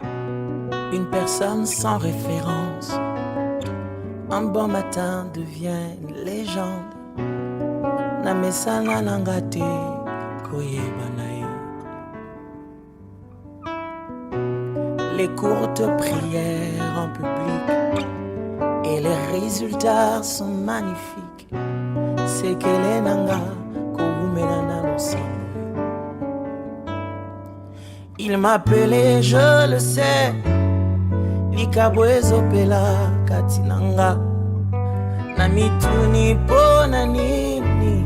Une personne sans référence, un bon matin devient une légende. Namesana langate koyebanae. Les courtes prières en public et les résultats sont magnifiques. C'est qu'elle est nanga koumenana l'ensemble. Il m'appelait, je le sais, Likabwezo pela katinanga. Namituni pona nini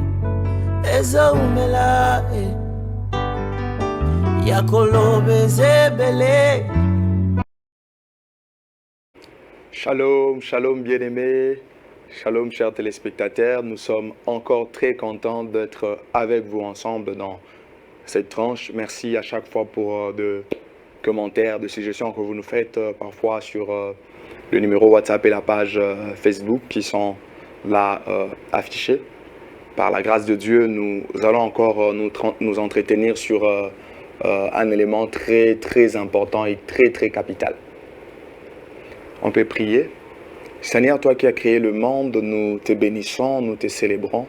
Ezo umela Yakolobe zebele. Shalom, shalom bien-aimés, shalom chers téléspectateurs. Nous sommes encore très contents d'être avec vous ensemble dans cette tranche. Merci à chaque fois pour de commentaires, de suggestions que vous nous faites parfois sur le numéro WhatsApp et la page Facebook qui sont là affichés. Par la grâce de Dieu, nous allons encore nous entretenir sur un élément très important et très capital. On peut prier. Seigneur, toi qui as créé le monde, nous te bénissons, nous te célébrons.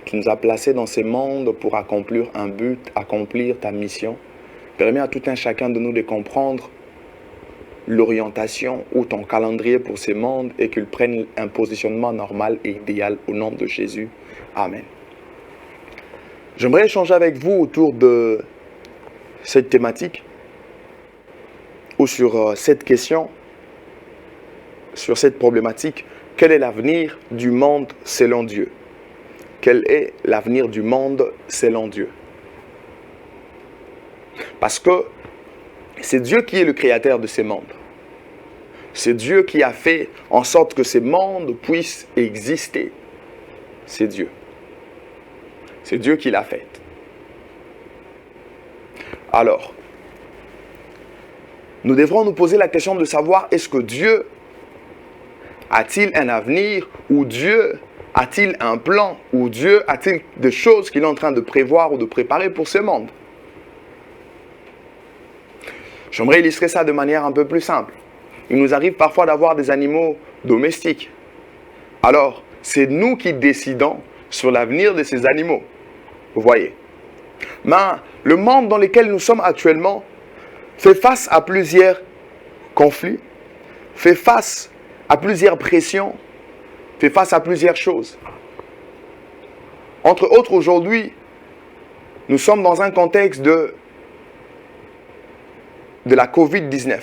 Tu nous as placés dans ce monde pour accomplir un but, accomplir ta mission. Permets à tout un chacun de nous de comprendre l'orientation ou ton calendrier pour ce monde et qu'il prenne un positionnement normal et idéal au nom de Jésus. Amen. J'aimerais échanger avec vous autour de cette thématique ou sur cette question, sur cette problématique. Quel est l'avenir du monde selon Dieu? Quel est l'avenir du monde selon Dieu? Parce que c'est Dieu qui est le créateur de ces mondes. C'est Dieu qui a fait en sorte que ces mondes puissent exister. C'est Dieu. C'est Dieu qui l'a fait. Alors, nous devrons nous poser la question de savoir, est-ce que Dieu a-t-il un avenir, ou Dieu a-t-il un plan, ou Dieu a-t-il des choses qu'il est en train de prévoir ou de préparer pour ce monde? J'aimerais illustrer ça de manière un peu plus simple. Il nous arrive parfois d'avoir des animaux domestiques. Alors, c'est nous qui décidons sur l'avenir de ces animaux. Vous voyez. Mais le monde dans lequel nous sommes actuellement fait face à plusieurs conflits, fait face à plusieurs pressions, fait face à plusieurs choses. Entre autres, aujourd'hui, nous sommes dans un contexte de la COVID-19.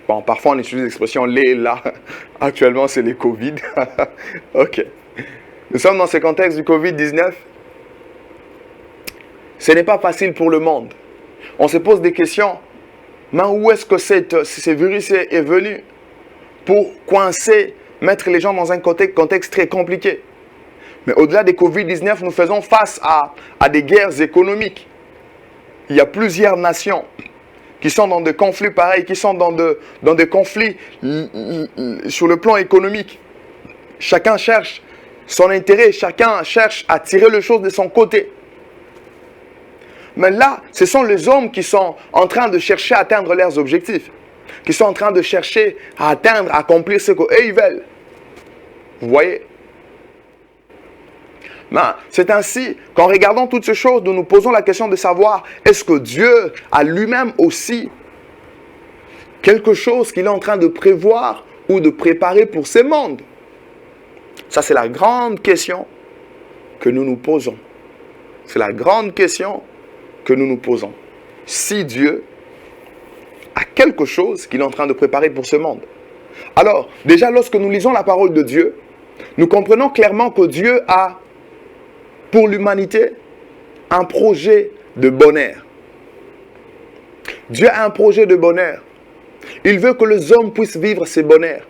Bon, parfois on utilise l'expression les là. Actuellement, c'est les Covid. Ok. Nous sommes dans ce contexte du Covid-19. Ce n'est pas facile pour le monde. On se pose des questions. Mais où est-ce que ce virus est venu pour coincer, mettre les gens dans un contexte très compliqué? Mais au-delà des Covid-19, nous faisons face à des guerres économiques. Il y a plusieurs nations qui sont dans des conflits pareils, qui sont dans des conflits sur le plan économique. Chacun cherche son intérêt, chacun cherche à tirer les choses de son côté. Mais là, ce sont les hommes qui sont en train de chercher à atteindre leurs objectifs, qui sont en train de chercher à atteindre, à accomplir ce qu'eux ils veulent. Vous voyez? C'est ainsi qu'en regardant toutes ces choses, nous nous posons la question de savoir, est-ce que Dieu a lui-même aussi quelque chose qu'il est en train de prévoir ou de préparer pour ce monde? Ça, c'est la grande question que nous nous posons. C'est la grande question que nous nous posons. Si Dieu a quelque chose qu'il est en train de préparer pour ce monde. Alors, déjà, lorsque nous lisons la parole de Dieu, nous comprenons clairement que Dieu a pour l'humanité un projet de bonheur. Dieu a un projet de bonheur. Il veut que les hommes puissent vivre ces bonheurs.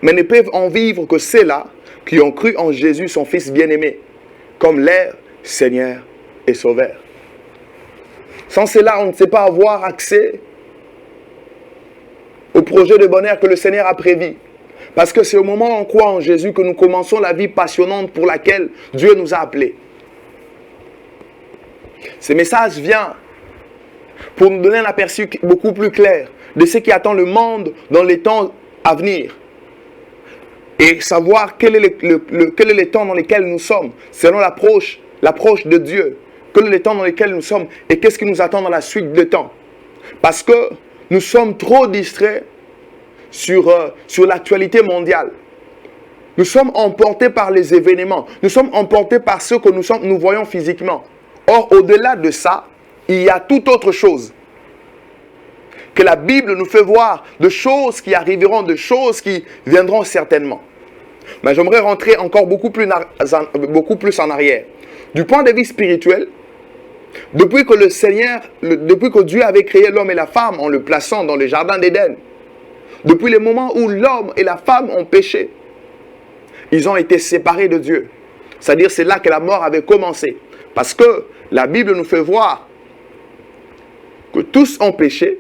Mais ne peuvent en vivre que ceux-là qui ont cru en Jésus, son Fils bien-aimé, comme leur Seigneur et Sauveur. Sans cela, on ne sait pas avoir accès au projet de bonheur que le Seigneur a prévu. Parce que c'est au moment où on croit en Jésus que nous commençons la vie passionnante pour laquelle Dieu nous a appelés. Ce message vient pour nous donner un aperçu beaucoup plus clair de ce qui attend le monde dans les temps à venir. Et savoir quel est le temps dans lesquels nous sommes, selon l'approche de Dieu. Quel est le temps dans lesquels nous sommes et qu'est-ce qui nous attend dans la suite de temps. Parce que nous sommes trop distraits sur l'actualité mondiale. Nous sommes emportés par les événements. Nous sommes emportés par ce que nous voyons physiquement. Or, au-delà de ça, il y a toute autre chose. Que la Bible nous fait voir de choses qui arriveront, de choses qui viendront certainement. Mais j'aimerais rentrer encore beaucoup plus en arrière. Du point de vue spirituel, depuis que Dieu avait créé l'homme et la femme en le plaçant dans le jardin d'Éden, depuis le moment où l'homme et la femme ont péché, ils ont été séparés de Dieu. C'est-à-dire c'est là que la mort avait commencé. Parce que la Bible nous fait voir que tous ont péché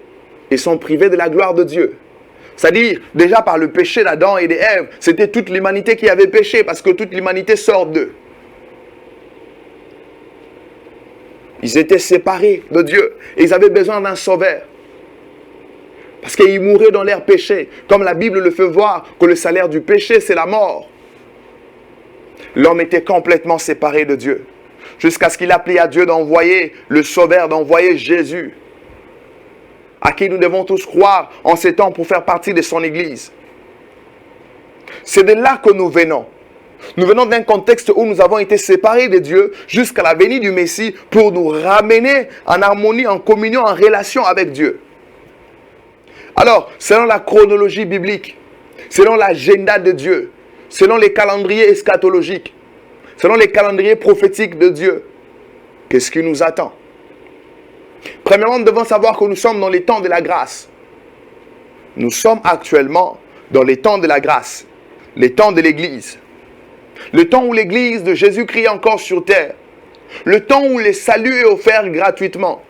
et sont privés de la gloire de Dieu. C'est-à-dire, déjà par le péché d'Adam et d'Ève, c'était toute l'humanité qui avait péché parce que toute l'humanité sort d'eux. Ils étaient séparés de Dieu et ils avaient besoin d'un sauveur. Parce qu'ils mouraient dans leur péché. Comme la Bible le fait voir que le salaire du péché, c'est la mort. L'homme était complètement séparé de Dieu. Jusqu'à ce qu'il appelait à Dieu d'envoyer le sauveur, d'envoyer Jésus. À qui nous devons tous croire en ces temps pour faire partie de son Église. C'est de là que nous venons. Nous venons d'un contexte où nous avons été séparés de Dieu jusqu'à la venue du Messie pour nous ramener en harmonie, en communion, en relation avec Dieu. Alors, selon la chronologie biblique, selon l'agenda de Dieu, selon les calendriers eschatologiques, selon les calendriers prophétiques de Dieu, qu'est-ce qui nous attend? Premièrement, nous devons savoir que nous sommes dans les temps de la grâce. Nous sommes actuellement dans les temps de la grâce, les temps de l'Église. Le temps où l'Église de Jésus-Christ est encore sur terre. Le temps où le salut est offert gratuitement.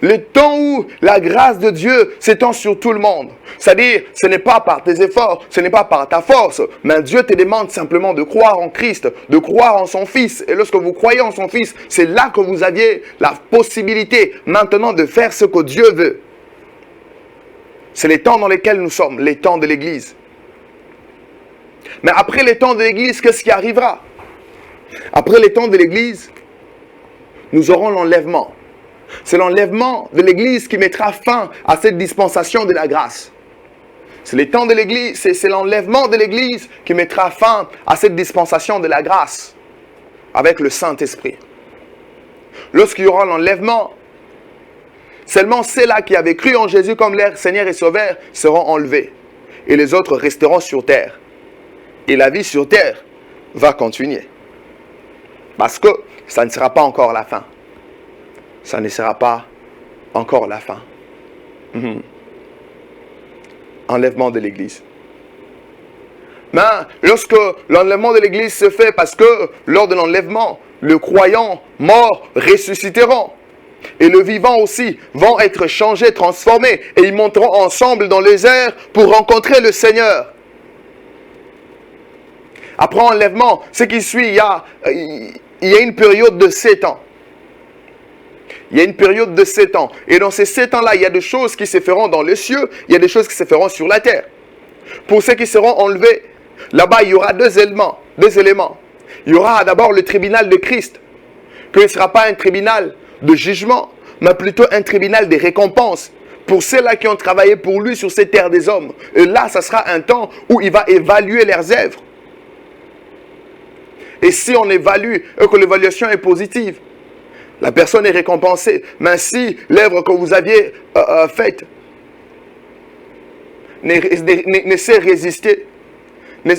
Le temps où la grâce de Dieu s'étend sur tout le monde. C'est-à-dire, ce n'est pas par tes efforts, ce n'est pas par ta force, mais Dieu te demande simplement de croire en Christ, de croire en son Fils. Et lorsque vous croyez en son Fils, c'est là que vous aviez la possibilité maintenant de faire ce que Dieu veut. C'est les temps dans lesquels nous sommes, les temps de l'Église. Mais après les temps de l'Église, qu'est-ce qui arrivera? Après les temps de l'Église, nous aurons l'enlèvement. C'est l'enlèvement de l'Église qui mettra fin à cette dispensation de la grâce. C'est les temps de l'Église, c'est l'enlèvement de l'Église qui mettra fin à cette dispensation de la grâce avec le Saint-Esprit. Lorsqu'il y aura l'enlèvement, seulement ceux-là qui avaient cru en Jésus comme leur Seigneur et Sauveur seront enlevés. Et les autres resteront sur terre. Et la vie sur terre va continuer. Parce que ça ne sera pas encore la fin. Ça ne sera pas encore la fin. Enlèvement de l'Église. Mais lorsque l'enlèvement de l'Église se fait, parce que lors de l'enlèvement, le croyant mort ressusciteront. Et le vivant aussi vont être changés, transformés. Et ils monteront ensemble dans les airs pour rencontrer le Seigneur. Après enlèvement, ce qui suit, il y a une période de 7 ans. Il y a une période de 7 ans. Et dans ces 7 ans-là, il y a des choses qui se feront dans les cieux. Il y a des choses qui se feront sur la terre. Pour ceux qui seront enlevés, là-bas, il y aura deux éléments. Il y aura d'abord le tribunal de Christ. Que ce ne sera pas un tribunal de jugement, mais plutôt un tribunal de récompense. Pour ceux-là qui ont travaillé pour lui sur cette terre des hommes. Et là, ça sera un temps où il va évaluer leurs œuvres. Et si on évalue et que l'évaluation est positive, la personne est récompensée. Mais si l'œuvre que vous aviez faite ne sait résister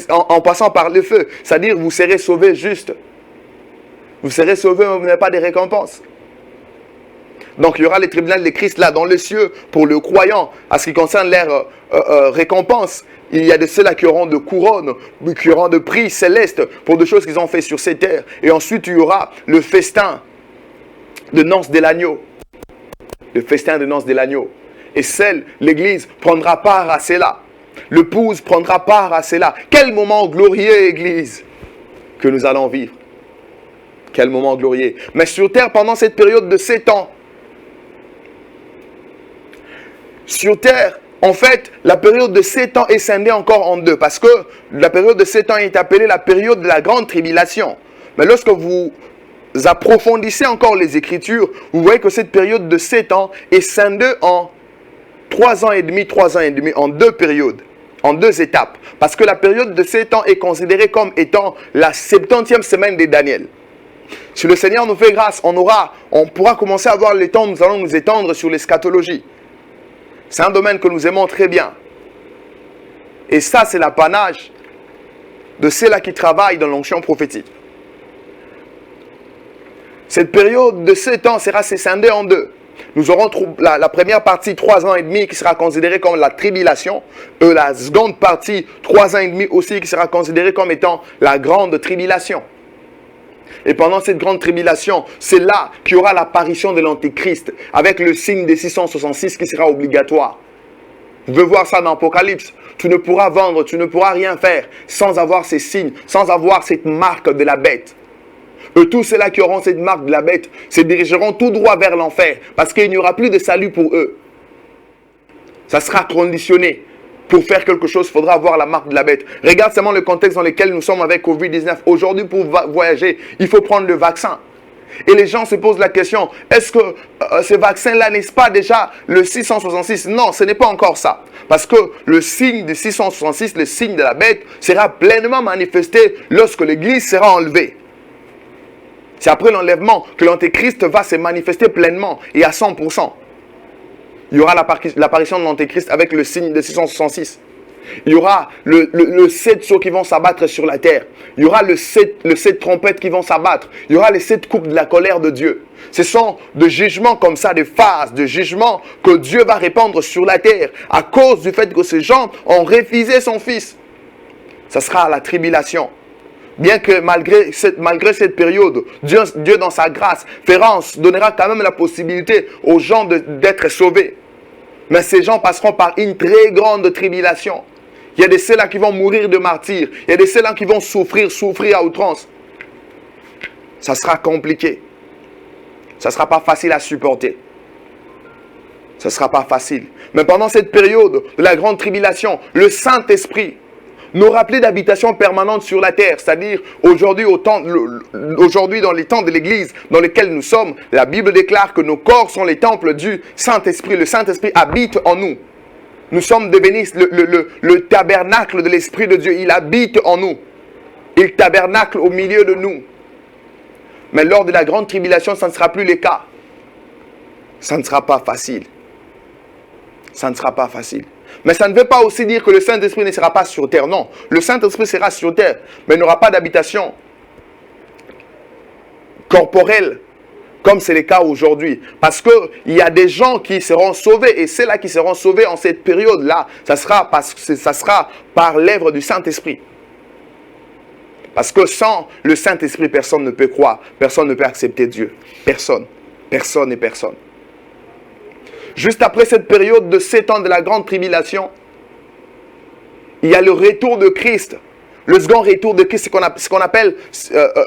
en passant par le feu, c'est-à-dire vous serez sauvé juste. Vous serez sauvé, mais vous n'avez pas de récompense. Donc il y aura le tribunal de Christ là dans les cieux pour le croyant. À ce qui concerne leur récompense, il y a de ceux-là qui auront de couronnes, qui auront de prix célestes pour des choses qu'ils ont fait sur cette terre. Et ensuite il y aura le festin de noces de l'agneau. Le festin de noces de l'agneau. Et l'Église prendra part à cela. L'épouse prendra part à cela. Quel moment glorieux, Église, que nous allons vivre. Quel moment glorieux. Mais sur terre, pendant cette période de 7 ans, sur terre, en fait, la période de 7 ans est scindée encore en deux. Parce que la période de 7 ans est appelée la période de la grande tribulation. Mais lorsque vous approfondissez encore les Écritures, vous voyez que cette période de 7 ans est scindée en 3 ans et demi, en deux périodes, en deux étapes. Parce que la période de 7 ans est considérée comme étant la 70e semaine de Daniel. Si le Seigneur nous fait grâce, on pourra commencer à avoir le temps où nous allons nous étendre sur l'eschatologie. C'est un domaine que nous aimons très bien. Et ça, c'est l'apanage de ceux-là qui travaillent dans l'onction prophétique. Cette période de 7 ans sera scindée en deux. Nous aurons la première partie, 3 ans et demi, qui sera considérée comme la tribulation. Et la seconde partie, 3 ans et demi aussi, qui sera considérée comme étant la grande tribulation. Et pendant cette grande tribulation, c'est là qu'il y aura l'apparition de l'Antéchrist, avec le signe des 666 qui sera obligatoire. Vous pouvez voir ça dans l'Apocalypse. Tu ne pourras vendre, tu ne pourras rien faire sans avoir ces signes, sans avoir cette marque de la bête. Et tous ceux-là qui auront cette marque de la bête se dirigeront tout droit vers l'enfer, parce qu'il n'y aura plus de salut pour eux. Ça sera conditionné. Pour faire quelque chose, il faudra avoir la marque de la bête. Regarde seulement le contexte dans lequel nous sommes avec Covid-19. Aujourd'hui, pour voyager, il faut prendre le vaccin. Et les gens se posent la question, est-ce que ce vaccin-là n'est pas déjà le 666? Non, ce n'est pas encore ça. Parce que le signe de 666, le signe de la bête, sera pleinement manifesté lorsque l'Église sera enlevée. C'est après l'enlèvement que l'Antéchrist va se manifester pleinement et à 100%. Il y aura l'apparition de l'Antéchrist avec le signe de 666. Il y aura le 7 sceaux qui vont s'abattre sur la terre. Il y aura le 7 trompettes qui vont s'abattre. Il y aura les 7 coupes de la colère de Dieu. Ce sont de jugements comme ça, des phases de jugements que Dieu va répandre sur la terre à cause du fait que ces gens ont refusé son Fils. Ça sera la tribulation. Bien que malgré cette période, Dieu dans sa grâce donnera quand même la possibilité aux gens d'être sauvés. Mais ces gens passeront par une très grande tribulation. Il y a de ceux-là qui vont mourir de martyrs. Il y a de ceux-là qui vont souffrir à outrance. Ça sera compliqué. Ça ne sera pas facile à supporter. Ça ne sera pas facile. Mais pendant cette période de la grande tribulation, le Saint-Esprit nous rappeler d'habitation permanente sur la terre, c'est-à-dire aujourd'hui dans les temps de l'Église dans lesquels nous sommes, la Bible déclare que nos corps sont les temples du Saint-Esprit. Le Saint-Esprit habite en nous. Nous sommes devenus le tabernacle de l'Esprit de Dieu. Il habite en nous. Il tabernacle au milieu de nous. Mais lors de la grande tribulation, ça ne sera plus le cas. Ça ne sera pas facile. Ça ne sera pas facile. Mais ça ne veut pas aussi dire que le Saint-Esprit ne sera pas sur terre. Non, le Saint-Esprit sera sur terre, mais il n'aura pas d'habitation corporelle, comme c'est le cas aujourd'hui. Parce qu'il y a des gens qui seront sauvés, et ceux-là qui seront sauvés en cette période-là, ça sera par l'œuvre du Saint-Esprit. Parce que sans le Saint-Esprit, personne ne peut croire, personne ne peut accepter Dieu. Personne, personne et personne. Juste après cette période de 7 ans de la grande tribulation, il y a le retour de Christ. Le second retour de Christ, ce qu'on appelle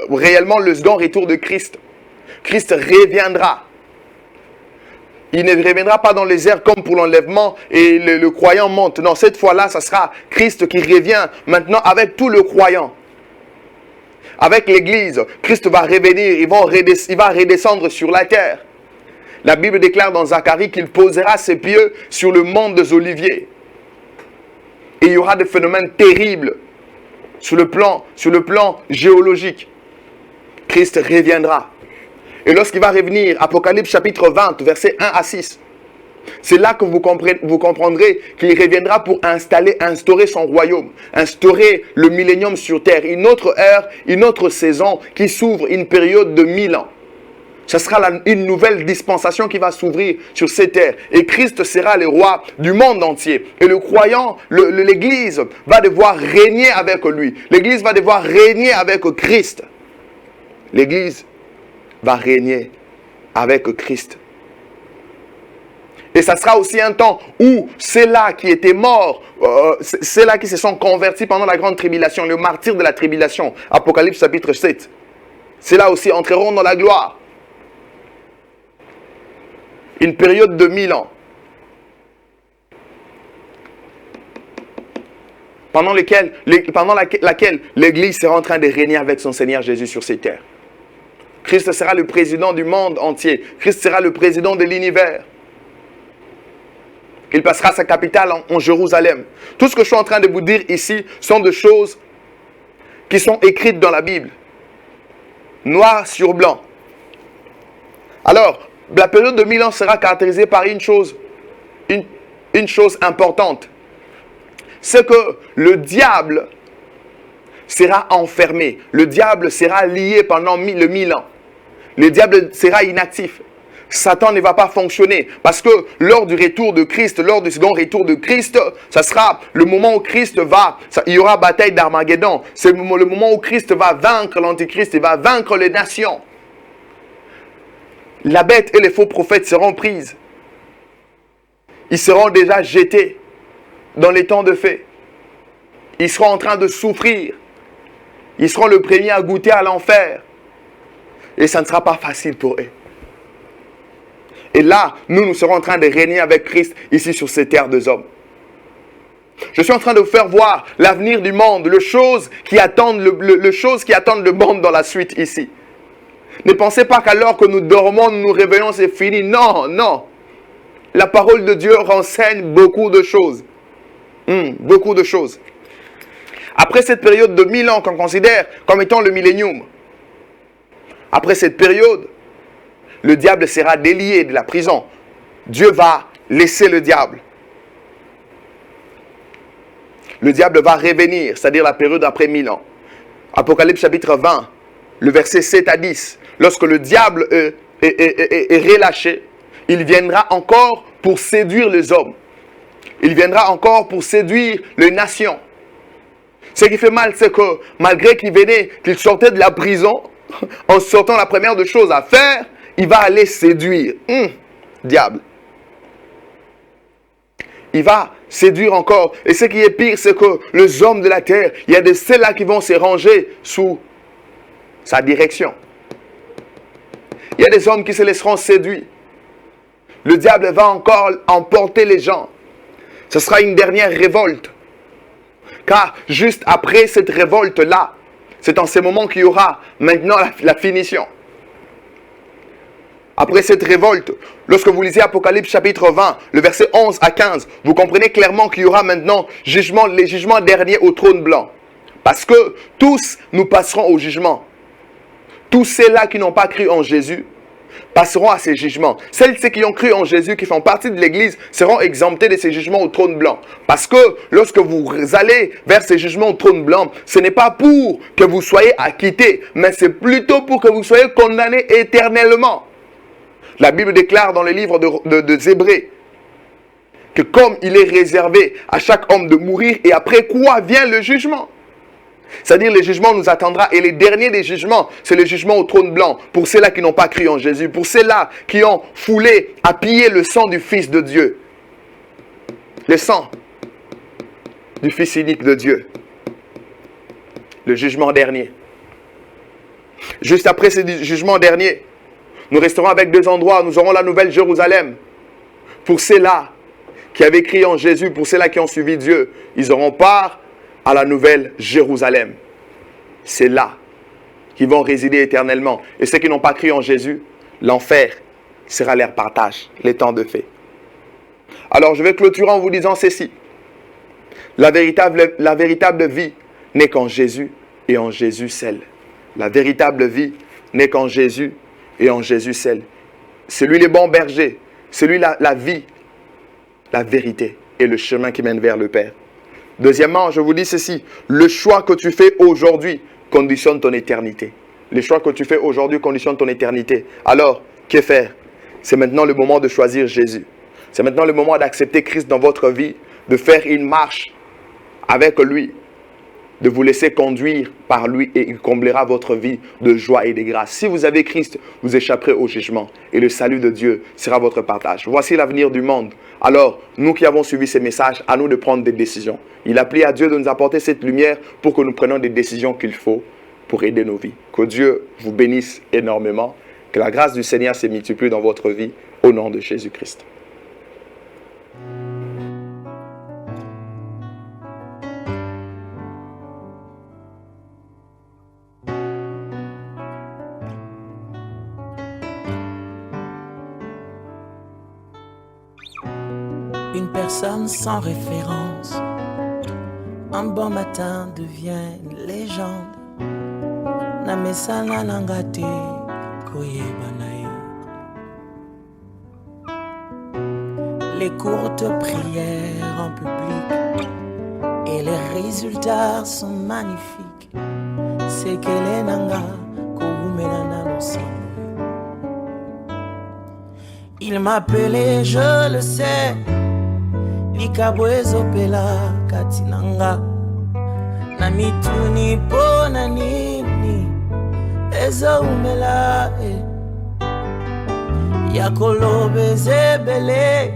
réellement le second retour de Christ. Christ reviendra. Il ne reviendra pas dans les airs comme pour l'enlèvement et le croyant monte. Non, cette fois-là, ça sera Christ qui revient maintenant avec tout le croyant. Avec l'Église, Christ va revenir, il va redescendre sur la terre. La Bible déclare dans Zacharie qu'il posera ses pieds sur le mont des Oliviers. Et il y aura des phénomènes terribles sur le plan géologique. Christ reviendra. Et lorsqu'il va revenir, Apocalypse chapitre 20, versets 1 à 6, c'est là que vous comprendrez qu'il reviendra pour instaurer son royaume, instaurer le millénium sur terre, une autre ère, une autre saison qui s'ouvre, une période de 1000 ans. Ce sera une nouvelle dispensation qui va s'ouvrir sur cette terre. Et Christ sera le roi du monde entier. Et le croyant, l'Église va devoir régner avec lui. L'Église va devoir régner avec Christ. L'Église va régner avec Christ. Et ça sera aussi un temps où ceux-là qui étaient morts, ceux-là qui se sont convertis pendant la grande tribulation, le martyr de la tribulation, Apocalypse chapitre 7, ceux-là aussi entreront dans la gloire. Une période de 1000 ans. pendant laquelle l'Église sera en train de régner avec son Seigneur Jésus sur ces terres. Christ sera le président du monde entier. Christ sera le président de l'univers. Il passera sa capitale en Jérusalem. Tout ce que je suis en train de vous dire ici sont des choses qui sont écrites dans la Bible. Noir sur blanc. Alors, la période de 1000 ans sera caractérisée par une chose importante. C'est que le diable sera enfermé. Le diable sera lié pendant le 1000 ans. Le diable sera inactif. Satan ne va pas fonctionner. Parce que lors du retour de Christ, lors du second retour de Christ, ça sera le moment où Christ il y aura bataille d'Armageddon. C'est le moment où Christ va vaincre l'Antichrist, il va vaincre les nations. La bête et les faux prophètes seront prises. Ils seront déjà jetés dans les temps de fait. Ils seront en train de souffrir. Ils seront le premier à goûter à l'enfer. Et ça ne sera pas facile pour eux. Et là, nous serons en train de régner avec Christ ici sur ces terres des hommes. Je suis en train de vous faire voir l'avenir du monde, les choses qui attendent le monde dans la suite ici. Ne pensez pas qu'alors que nous dormons, nous nous réveillons, c'est fini. Non, non. La parole de Dieu renseigne beaucoup de choses. Beaucoup de choses. Après cette période de 1000 ans qu'on considère comme étant le millénium, après cette période, le diable sera délié de la prison. Dieu va laisser le diable. Le diable va revenir, c'est-à-dire la période après 1000 ans. Apocalypse chapitre 20, le verset 7 à 10. Lorsque le diable est relâché, il viendra encore pour séduire les hommes. Il viendra encore pour séduire les nations. Ce qui fait mal, c'est que malgré qu'il sortait de la prison, en sortant la première des choses à faire, il va aller séduire. Diable. Il va séduire encore. Et ce qui est pire, c'est que les hommes de la terre, il y a de ceux-là qui vont se ranger sous sa direction. Il y a des hommes qui se laisseront séduire. Le diable va encore emporter les gens. Ce sera une dernière révolte. Car juste après cette révolte-là, c'est en ces moments qu'il y aura maintenant la finition. Après cette révolte, lorsque vous lisez Apocalypse chapitre 20, le verset 11 à 15, vous comprenez clairement qu'il y aura maintenant les jugements derniers au trône blanc. Parce que tous nous passerons au jugement. Tous ceux-là qui n'ont pas cru en Jésus passeront à ces jugements. Ceux qui ont cru en Jésus, qui font partie de l'Église, seront exemptés de ces jugements au trône blanc. Parce que lorsque vous allez vers ces jugements au trône blanc, ce n'est pas pour que vous soyez acquittés, mais c'est plutôt pour que vous soyez condamnés éternellement. La Bible déclare dans le livre des Hébreux que comme il est réservé à chaque homme de mourir, et après quoi vient le jugement. C'est-à-dire le jugement nous attendra. Et les derniers des jugements, c'est le jugement au trône blanc. Pour ceux-là qui n'ont pas cru en Jésus. Pour ceux-là qui ont foulé à piller le sang du Fils de Dieu. Le sang du Fils unique de Dieu. Le jugement dernier. Juste après ce jugement dernier, nous resterons avec deux endroits. Nous aurons la nouvelle Jérusalem. Pour ceux-là qui avaient cru en Jésus, pour ceux-là qui ont suivi Dieu, ils auront part à la nouvelle Jérusalem. C'est là qu'ils vont résider éternellement. Et ceux qui n'ont pas cru en Jésus, l'enfer sera leur partage, les temps de fait. Alors je vais clôturer en vous disant ceci. La véritable vie n'est qu'en Jésus et en Jésus seul. La véritable vie n'est qu'en Jésus et en Jésus seul. C'est lui le bon berger. C'est lui la vie, la vérité et le chemin qui mène vers le Père. Deuxièmement, je vous dis ceci, le choix que tu fais aujourd'hui conditionne ton éternité. Le choix que tu fais aujourd'hui conditionne ton éternité. Alors, que faire? C'est maintenant le moment de choisir Jésus. C'est maintenant le moment d'accepter Christ dans votre vie, de faire une marche avec lui, de vous laisser conduire par lui et il comblera votre vie de joie et de grâce. Si vous avez Christ, vous échapperez au jugement et le salut de Dieu sera votre partage. Voici l'avenir du monde. Alors, nous qui avons suivi ces messages, à nous de prendre des décisions. Il a plu à Dieu de nous apporter cette lumière pour que nous prenions des décisions qu'il faut pour aider nos vies. Que Dieu vous bénisse énormément. Que la grâce du Seigneur se multiplie dans votre vie au nom de Jésus-Christ. une personne sans référence. Un bon matin devient une légende. Namesana nangate koyebanae. Les courtes prières en public et les résultats sont magnifiques. C'est que les nanga koumelana l'ensemble. Il m'appelait, je le sais, Likabwezo pela katinanga. Namituni pona nini Ezo umela Yakolobe zebele